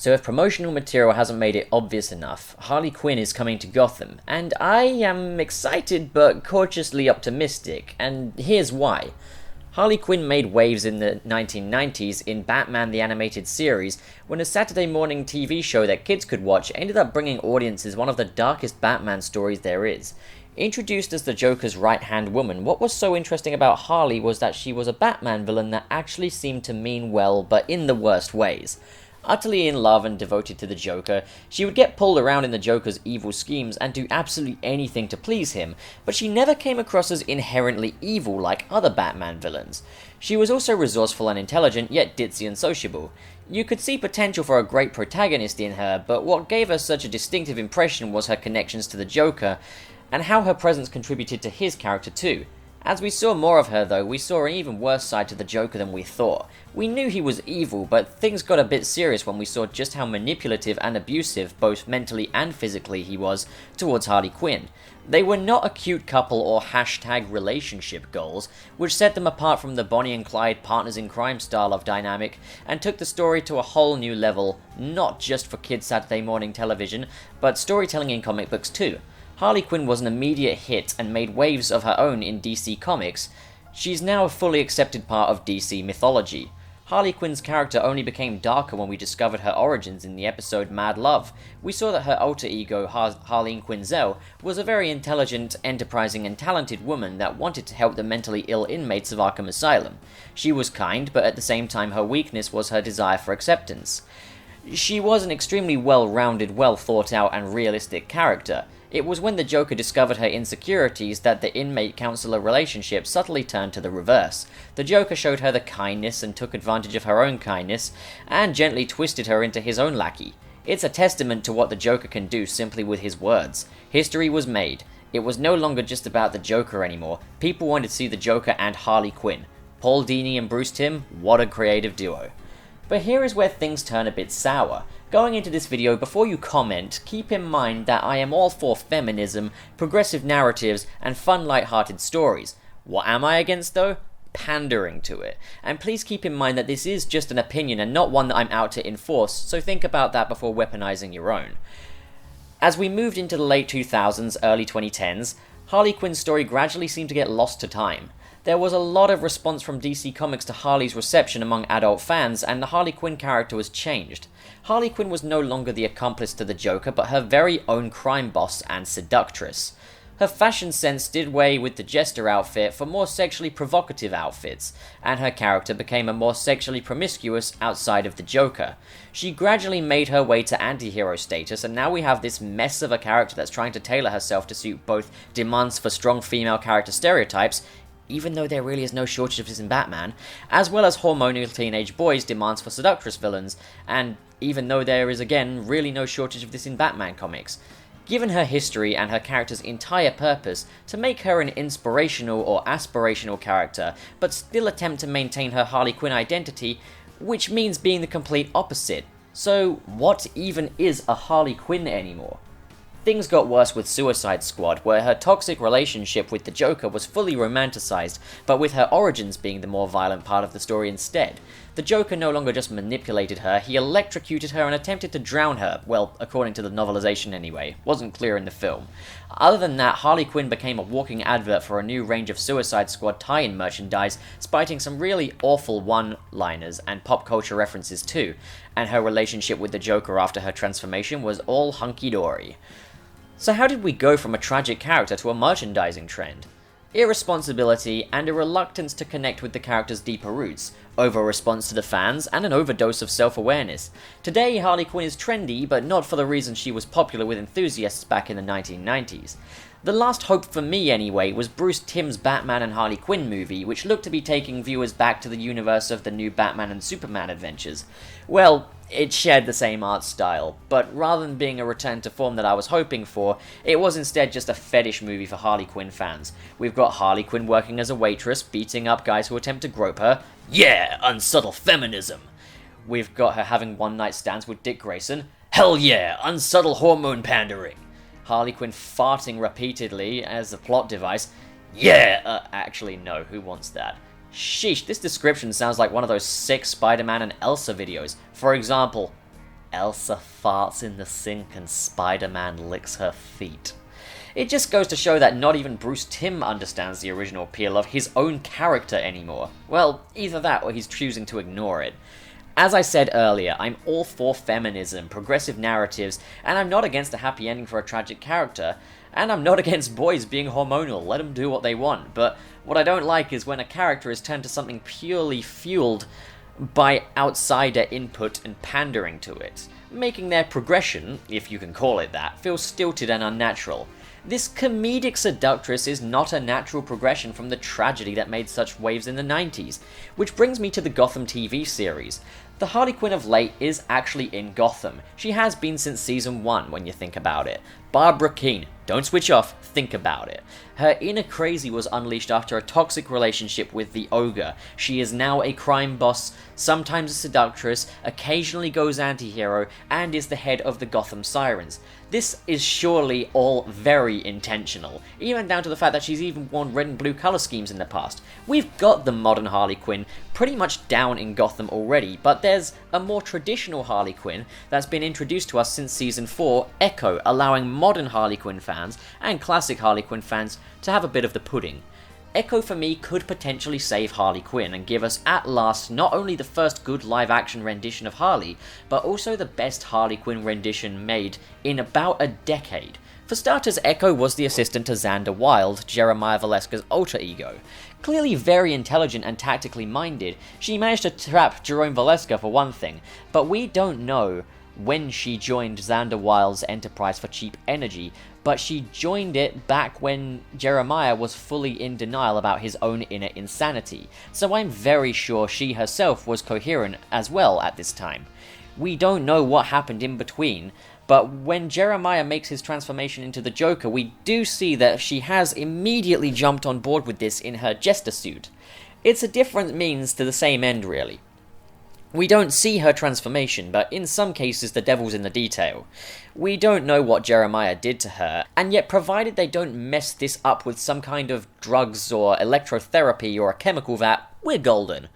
So if promotional material hasn't made it obvious enough, Harley Quinn is coming to Gotham, and I am excited but cautiously optimistic, and here's why. Harley Quinn made waves in the 1990s in Batman the Animated Series, when a Saturday morning TV show that kids could watch ended up bringing audiences one of the darkest Batman stories there is. Introduced as the Joker's right-hand woman, what was so interesting about Harley was that she was a Batman villain that actually seemed to mean well, but in the worst ways. Utterly in love and devoted to the Joker, she would get pulled around in the Joker's evil schemes and do absolutely anything to please him, but she never came across as inherently evil like other Batman villains. She was also resourceful and intelligent, yet ditzy and sociable. You could see potential for a great protagonist in her, but what gave her such a distinctive impression was her connections to the Joker, and how her presence contributed to his character too. As we saw more of her though, we saw an even worse side to the Joker than we thought. We knew he was evil, but things got a bit serious when we saw just how manipulative and abusive, both mentally and physically, he was towards Harley Quinn. They were not a cute couple or hashtag relationship goals, which set them apart from the Bonnie and Clyde partners in crime style of dynamic, and took the story to a whole new level, not just for kids' Saturday morning television, but storytelling in comic books too. Harley Quinn was an immediate hit and made waves of her own in DC Comics. She's now a fully accepted part of DC mythology. Harley Quinn's character only became darker when we discovered her origins in the episode Mad Love. We saw that her alter ego, Harleen Quinzel, was a very intelligent, enterprising, and talented woman that wanted to help the mentally ill inmates of Arkham Asylum. She was kind, but at the same time her weakness was her desire for acceptance. She was an extremely well-rounded, well-thought-out, and realistic character. It was when the Joker discovered her insecurities that the inmate-counselor relationship subtly turned to the reverse. The Joker showed her the kindness and took advantage of her own kindness, and gently twisted her into his own lackey. It's a testament to what the Joker can do simply with his words. History was made. It was no longer just about the Joker anymore. People wanted to see the Joker and Harley Quinn. Paul Dini and Bruce Timm, what a creative duo. But here is where things turn a bit sour. Going into this video, before you comment, keep in mind that I am all for feminism, progressive narratives, and fun light-hearted stories. What am I against though? Pandering to it. And please keep in mind that this is just an opinion and not one that I'm out to enforce, so think about that before weaponizing your own. As we moved into the late 2000s, early 2010s, Harley Quinn's story gradually seemed to get lost to time. There was a lot of response from DC Comics to Harley's reception among adult fans, and the Harley Quinn character was changed. Harley Quinn was no longer the accomplice to the Joker, but her very own crime boss and seductress. Her fashion sense did way with the jester outfit for more sexually provocative outfits, and her character became a more sexually promiscuous outside of the Joker. She gradually made her way to anti-hero status, and now we have this mess of a character that's trying to tailor herself to suit both demands for strong female character stereotypes, even though there really is no shortage of this in Batman, as well as hormonal teenage boys' demands for seductress villains, and even though there is again really no shortage of this in Batman comics. Given her history and her character's entire purpose to make her an inspirational or aspirational character, but still attempt to maintain her Harley Quinn identity, which means being the complete opposite. So what even is a Harley Quinn anymore? Things got worse with Suicide Squad, where her toxic relationship with the Joker was fully romanticized, but with her origins being the more violent part of the story instead. The Joker no longer just manipulated her, he electrocuted her and attempted to drown her, well, according to the novelization anyway, wasn't clear in the film. Other than that, Harley Quinn became a walking advert for a new range of Suicide Squad tie-in merchandise, spiting some really awful one-liners and pop culture references too, and her relationship with the Joker after her transformation was all hunky-dory. So how did we go from a tragic character to a merchandising trend? Irresponsibility and a reluctance to connect with the character's deeper roots, over-response to the fans, and an overdose of self-awareness. Today, Harley Quinn is trendy, but not for the reason she was popular with enthusiasts back in the 1990s. The last hope for me, anyway, was Bruce Timm's Batman and Harley Quinn movie, which looked to be taking viewers back to the universe of the new Batman and Superman adventures. Well, it shared the same art style, but rather than being a return to form that I was hoping for, it was instead just a fetish movie for Harley Quinn fans. We've got Harley Quinn working as a waitress, beating up guys who attempt to grope her. Yeah, unsubtle feminism! We've got her having one-night stands with Dick Grayson. Hell yeah, unsubtle hormone pandering! Harley Quinn farting repeatedly as a plot device. Yeah! Actually no, who wants that? Sheesh, this description sounds like one of those sick Spider-Man and Elsa videos. For example, Elsa farts in the sink and Spider-Man licks her feet. It just goes to show that not even Bruce Timm understands the original appeal of his own character anymore. Well, either that or he's choosing to ignore it. As I said earlier, I'm all for feminism, progressive narratives, and I'm not against a happy ending for a tragic character, and I'm not against boys being hormonal, let them do what they want, but what I don't like is when a character is turned to something purely fueled by outsider input and pandering to it, making their progression, if you can call it that, feel stilted and unnatural. This comedic seductress is not a natural progression from the tragedy that made such waves in the 90s, which brings me to the Gotham TV series. The Harley Quinn of late is actually in Gotham. She has been since season 1 when you think about it. Barbara Keene, don't switch off, think about it. Her inner crazy was unleashed after a toxic relationship with the Ogre. She is now a crime boss, sometimes a seductress, occasionally goes anti-hero, and is the head of the Gotham Sirens. This is surely all very intentional, even down to the fact that she's even worn red and blue colour schemes in the past. We've got the modern Harley Quinn pretty much down in Gotham already, but there's a more traditional Harley Quinn that's been introduced to us since season 4, Echo, allowing modern Harley Quinn fans and classic Harley Quinn fans to have a bit of the pudding. Echo for me could potentially save Harley Quinn and give us at last not only the first good live action rendition of Harley, but also the best Harley Quinn rendition made in about a decade. For starters, Echo was the assistant to Xander Wild, Jeremiah Valeska's alter ego. Clearly very intelligent and tactically minded, she managed to trap Jerome Valeska for one thing, but we don't know when she joined Xander Wild's enterprise for cheap energy, but she joined it back when Jeremiah was fully in denial about his own inner insanity, so I'm very sure she herself was coherent as well at this time. We don't know what happened in between, but when Jeremiah makes his transformation into the Joker, we do see that she has immediately jumped on board with this in her jester suit. It's a different means to the same end, really. We don't see her transformation, but in some cases the devil's in the detail. We don't know what Jeremiah did to her, and yet provided they don't mess this up with some kind of drugs or electrotherapy or a chemical vat, we're golden.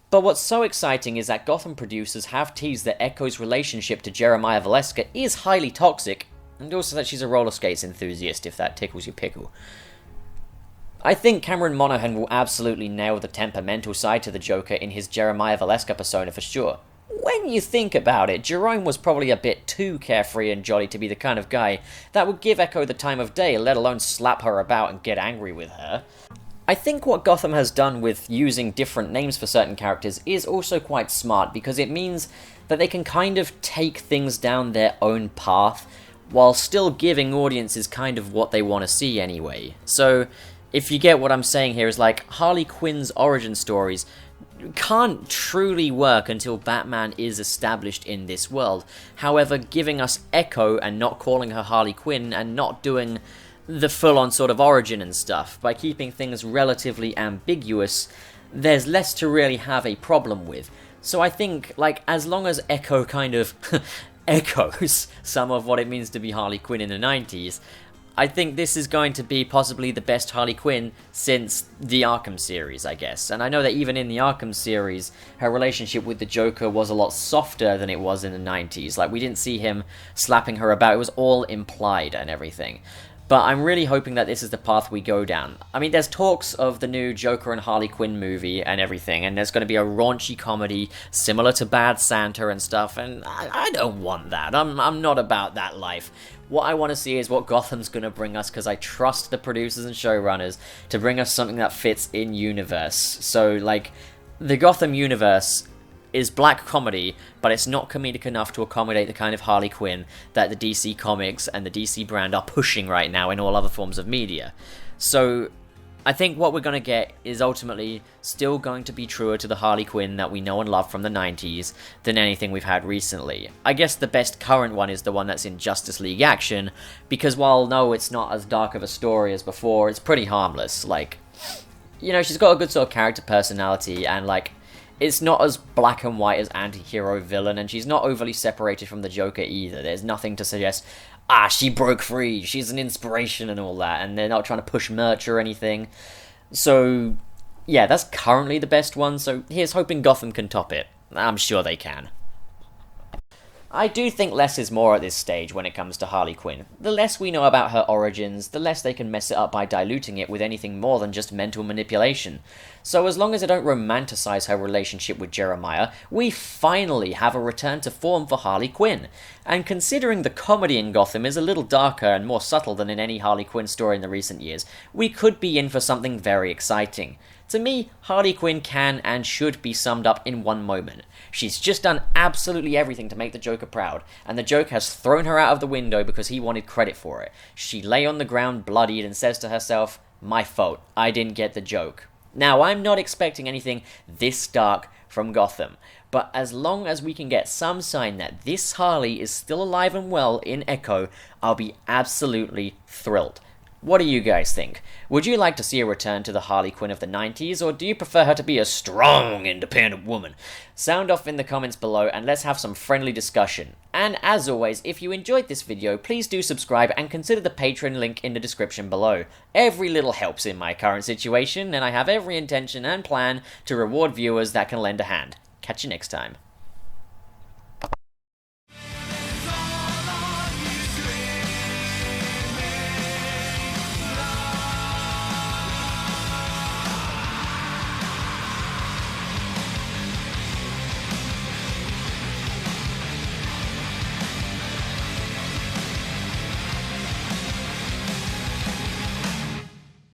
But what's so exciting is that Gotham producers have teased that Echo's relationship to Jeremiah Valeska is highly toxic, and also that she's a roller skates enthusiast, if that tickles your pickle. I think Cameron Monaghan will absolutely nail the temperamental side to the Joker in his Jeremiah Valeska persona for sure. When you think about it, Jerome was probably a bit too carefree and jolly to be the kind of guy that would give Echo the time of day, let alone slap her about and get angry with her. I think what Gotham has done with using different names for certain characters is also quite smart, because it means that they can kind of take things down their own path, while still giving audiences kind of what they want to see anyway. So, if you get what I'm saying here, is like, Harley Quinn's origin stories can't truly work until Batman is established in this world. However, giving us Echo and not calling her Harley Quinn and not doing the full-on sort of origin and stuff, by keeping things relatively ambiguous, there's less to really have a problem with. So I think, like, as long as Echo kind of echoes some of what it means to be Harley Quinn in the 90s, I think this is going to be possibly the best Harley Quinn since the Arkham series, I guess. And I know that even in the Arkham series, her relationship with the Joker was a lot softer than it was in the 90s. Like, we didn't see him slapping her about, it was all implied and everything. But I'm really hoping that this is the path we go down. I mean, there's talks of the new Joker and Harley Quinn movie and everything, and there's going to be a raunchy comedy similar to Bad Santa and stuff, and I don't want that. I'm not about that life. What I want to see is what Gotham's going to bring us, because I trust the producers and showrunners to bring us something that fits in universe. So, like, the Gotham universe is black comedy, but it's not comedic enough to accommodate the kind of Harley Quinn that the DC Comics and the DC brand are pushing right now in all other forms of media. So I think what we're going to get is ultimately still going to be truer to the Harley Quinn that we know and love from the 90s than anything we've had recently. I guess the best current one is the one that's in Justice League Action, because while no, it's not as dark of a story as before, it's pretty harmless. Like, you know, she's got a good sort of character personality, and like, it's not as black and white as anti-hero villain, and she's not overly separated from the Joker either. There's nothing to suggest, she broke free, she's an inspiration and all that, and they're not trying to push merch or anything. So, yeah, that's currently the best one, so here's hoping Gotham can top it. I'm sure they can. I do think less is more at this stage when it comes to Harley Quinn. The less we know about her origins, the less they can mess it up by diluting it with anything more than just mental manipulation. So as long as they don't romanticize her relationship with Jeremiah, we finally have a return to form for Harley Quinn. And considering the comedy in Gotham is a little darker and more subtle than in any Harley Quinn story in the recent years, we could be in for something very exciting. To me, Harley Quinn can and should be summed up in one moment. She's just done absolutely everything to make the Joker proud, and the Joker has thrown her out of the window because he wanted credit for it. She lay on the ground bloodied and says to herself, "My fault, I didn't get the joke." Now, I'm not expecting anything this dark from Gotham, but as long as we can get some sign that this Harley is still alive and well in Echo, I'll be absolutely thrilled. What do you guys think? Would you like to see a return to the Harley Quinn of the 90s, or do you prefer her to be a strong, independent woman? Sound off in the comments below, and let's have some friendly discussion. And as always, if you enjoyed this video, please do subscribe and consider the Patreon link in the description below. Every little helps in my current situation, and I have every intention and plan to reward viewers that can lend a hand. Catch you next time.